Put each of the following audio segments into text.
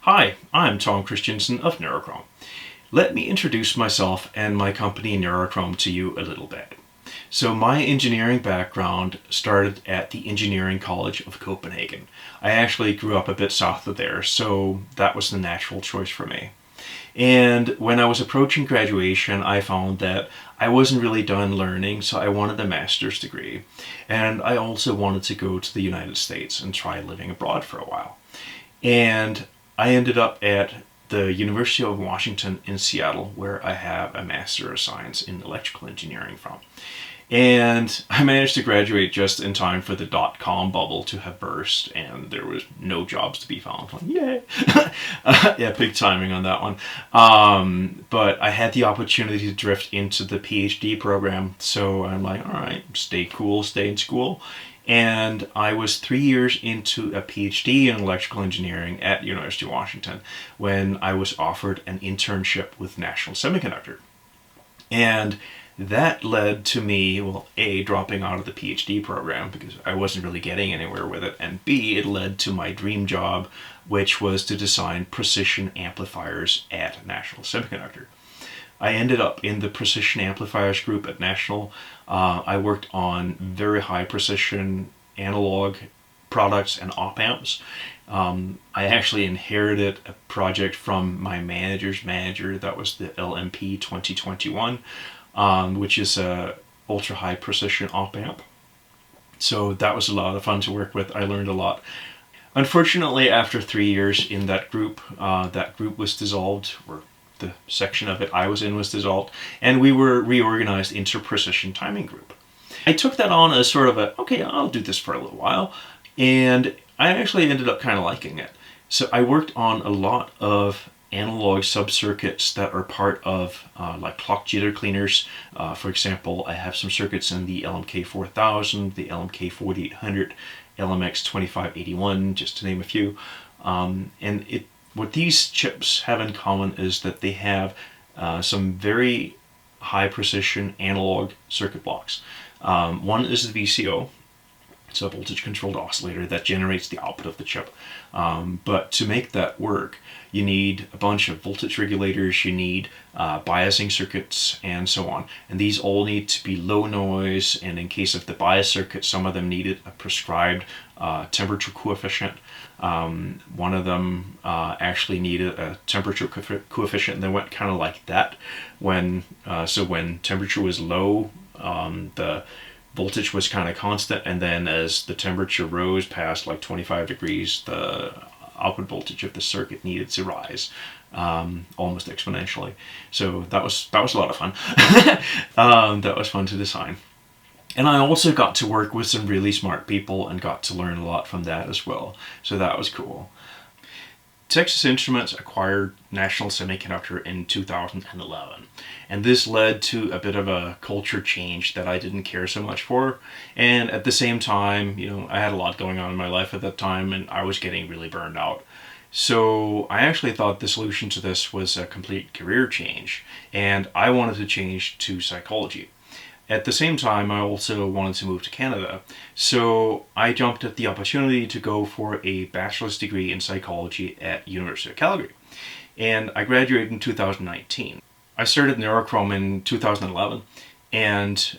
Hi, I'm Tom Christiansen of Neurochrome. Let me introduce myself and my company Neurochrome to you a little bit. So my engineering background started at the Engineering College of Copenhagen. I actually grew up a bit south of there, so that was the natural choice for me. And when I was approaching graduation, I found that I wasn't really done learning, so I wanted a master's degree. And I also wanted to go to the United States and try living abroad for a while. And I ended up at the University of Washington in Seattle, where I have a Master of Science in Electrical Engineering from. And I managed to graduate just in time for the dot-com bubble to have burst, and there was no jobs to be found. Like, yay! Yeah, big timing on that one. But I had the opportunity to drift into the PhD program, so I'm like, all right, stay cool, stay in school. And I was 3 years into a PhD in electrical engineering at University of Washington when I was offered an internship with National Semiconductor. And that led to me, well, A, dropping out of the PhD program because I wasn't really getting anywhere with it, and B, it led to my dream job, which was to design precision amplifiers at National Semiconductor. I ended up in the precision amplifiers group at National. I worked on very high precision analog products and op amps. I actually inherited a project from my manager's manager. That was the LMP 2021, which is a ultra high precision op amp. So that was a lot of fun to work with. I learned a lot. Unfortunately, after 3 years in that group was dissolved, or the section of it I was in was dissolved, and we were reorganized into a precision timing group. I took that on as sort of okay, I'll do this for a little while, and I actually ended up kind of liking it. So I worked on a lot of analog subcircuits that are part of like clock jitter cleaners. For example, I have some circuits in the LMK 4000, the LMK 4800, LMX 2581, just to name a few. What these chips have in common is that they have some very high precision analog circuit blocks. One is the VCO. It's a voltage controlled oscillator that generates the output of the chip. But to make that work, you need a bunch of voltage regulators, you need biasing circuits, and so on. And these all need to be low noise, and in case of the bias circuit, some of them needed a prescribed temperature coefficient. One of them actually needed a temperature coefficient that went kind of like that. So when temperature was low, the voltage was kind of constant, and then as the temperature rose past like 25 degrees, the output voltage of the circuit needed to rise almost exponentially. So that was a lot of fun. That was fun to design. And I also got to work with some really smart people and got to learn a lot from that as well. So that was cool. Texas Instruments acquired National Semiconductor in 2011, and this led to a bit of a culture change that I didn't care so much for. And at the same time, I had a lot going on in my life at that time, and I was getting really burned out. So I actually thought the solution to this was a complete career change, and I wanted to change to psychology. At the same time, I also wanted to move to Canada, so I jumped at the opportunity to go for a bachelor's degree in psychology at University of Calgary, and I graduated in 2019. I started Neurochrome in 2011, and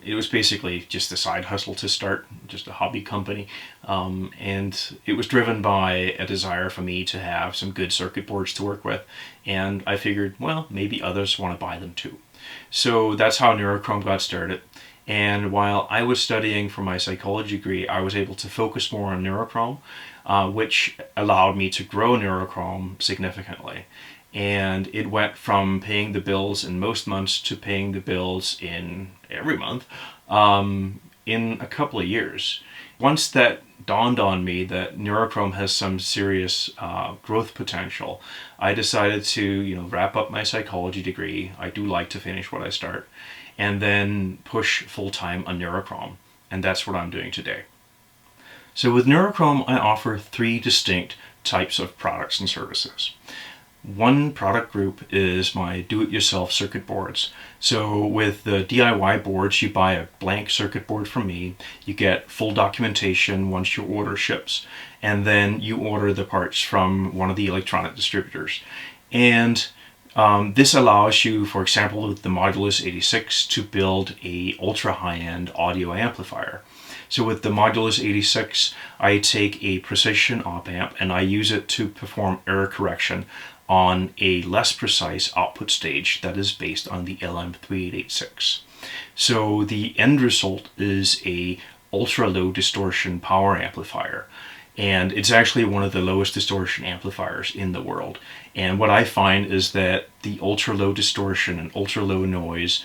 it was basically just a side hustle to start, just a hobby company, and it was driven by a desire for me to have some good circuit boards to work with, and I figured, well, maybe others want to buy them too. So that's how Neurochrome got started. And while I was studying for my psychology degree, I was able to focus more on Neurochrome, which allowed me to grow Neurochrome significantly. And it went from paying the bills in most months to paying the bills in every month in a couple of years. Once that dawned on me that Neurochrome has some serious growth potential, I decided to wrap up my psychology degree. I do like to finish what I start, and then push full-time on Neurochrome, and that's what I'm doing today. So with Neurochrome, I offer 3 distinct types of products and services. One product group is my do-it-yourself circuit boards. So with the DIY boards, you buy a blank circuit board from me, you get full documentation once your order ships, and then you order the parts from one of the electronic distributors. And this allows you, for example, with the Modulus 86, to build a ultra high-end audio amplifier. So with the Modulus 86, I take a precision op amp and I use it to perform error correction on a less precise output stage that is based on the LM3886. So the end result is a ultra low distortion power amplifier. And it's actually one of the lowest distortion amplifiers in the world. And what I find is that the ultra low distortion and ultra low noise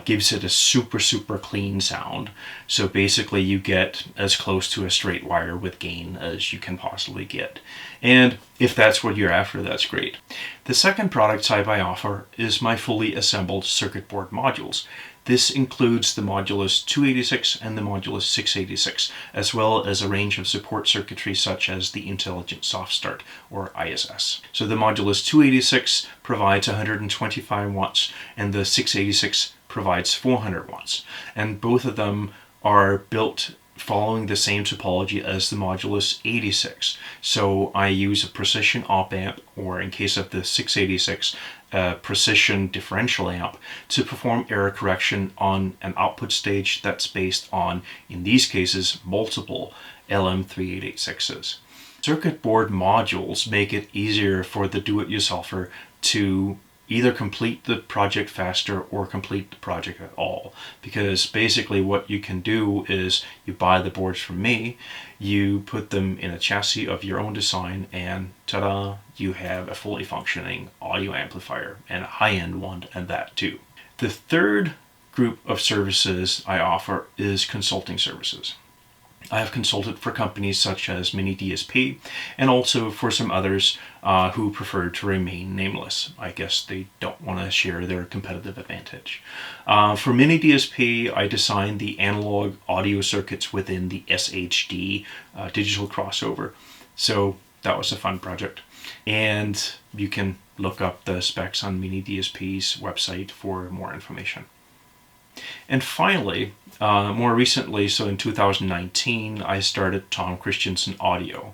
gives it a super clean sound. So basically you get as close to a straight wire with gain as you can possibly get. And if that's what you're after, that's great. The second product type I offer is my fully assembled circuit board modules. This includes the Modulus 286 and the Modulus 686, as well as a range of support circuitry such as the Intelligent Soft Start, or ISS. So the Modulus 286 provides 125 watts and the 686 provides 400 watts. And both of them are built following the same topology as the Modulus 86. So I use a precision op amp, or in case of the 686, a precision differential amp to perform error correction on an output stage that's based on, in these cases, multiple LM3886s. Circuit board modules make it easier for the do-it-yourselfer to either complete the project faster or complete the project at all. Because basically what you can do is you buy the boards from me, you put them in a chassis of your own design, and ta-da, you have a fully functioning audio amplifier, and a high-end one at that too. The third group of services I offer is consulting services. I have consulted for companies such as Mini DSP and also for some others who prefer to remain nameless. I guess they don't want to share their competitive advantage. For Mini DSP, I designed the analog audio circuits within the SHD digital crossover. So that was a fun project. And you can look up the specs on Mini DSP's website for more information. And finally, more recently, so in 2019, I started Tom Christiansen Audio.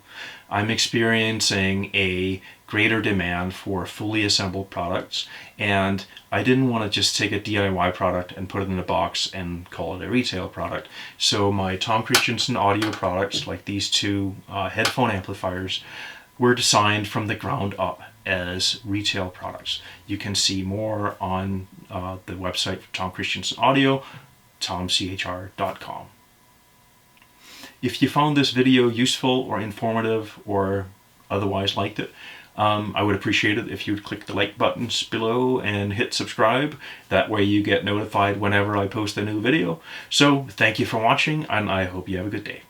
I'm experiencing a greater demand for fully assembled products, and I didn't want to just take a DIY product and put it in a box and call it a retail product. So my Tom Christiansen Audio products, like these two headphone amplifiers, were designed from the ground up as retail products. You can see more on the website for Tom Christiansen Audio, tomchr.com. If you found this video useful or informative or otherwise liked it, I would appreciate it if you'd click the like buttons below and hit subscribe. That way you get notified whenever I post a new video. So thank you for watching, and I hope you have a good day.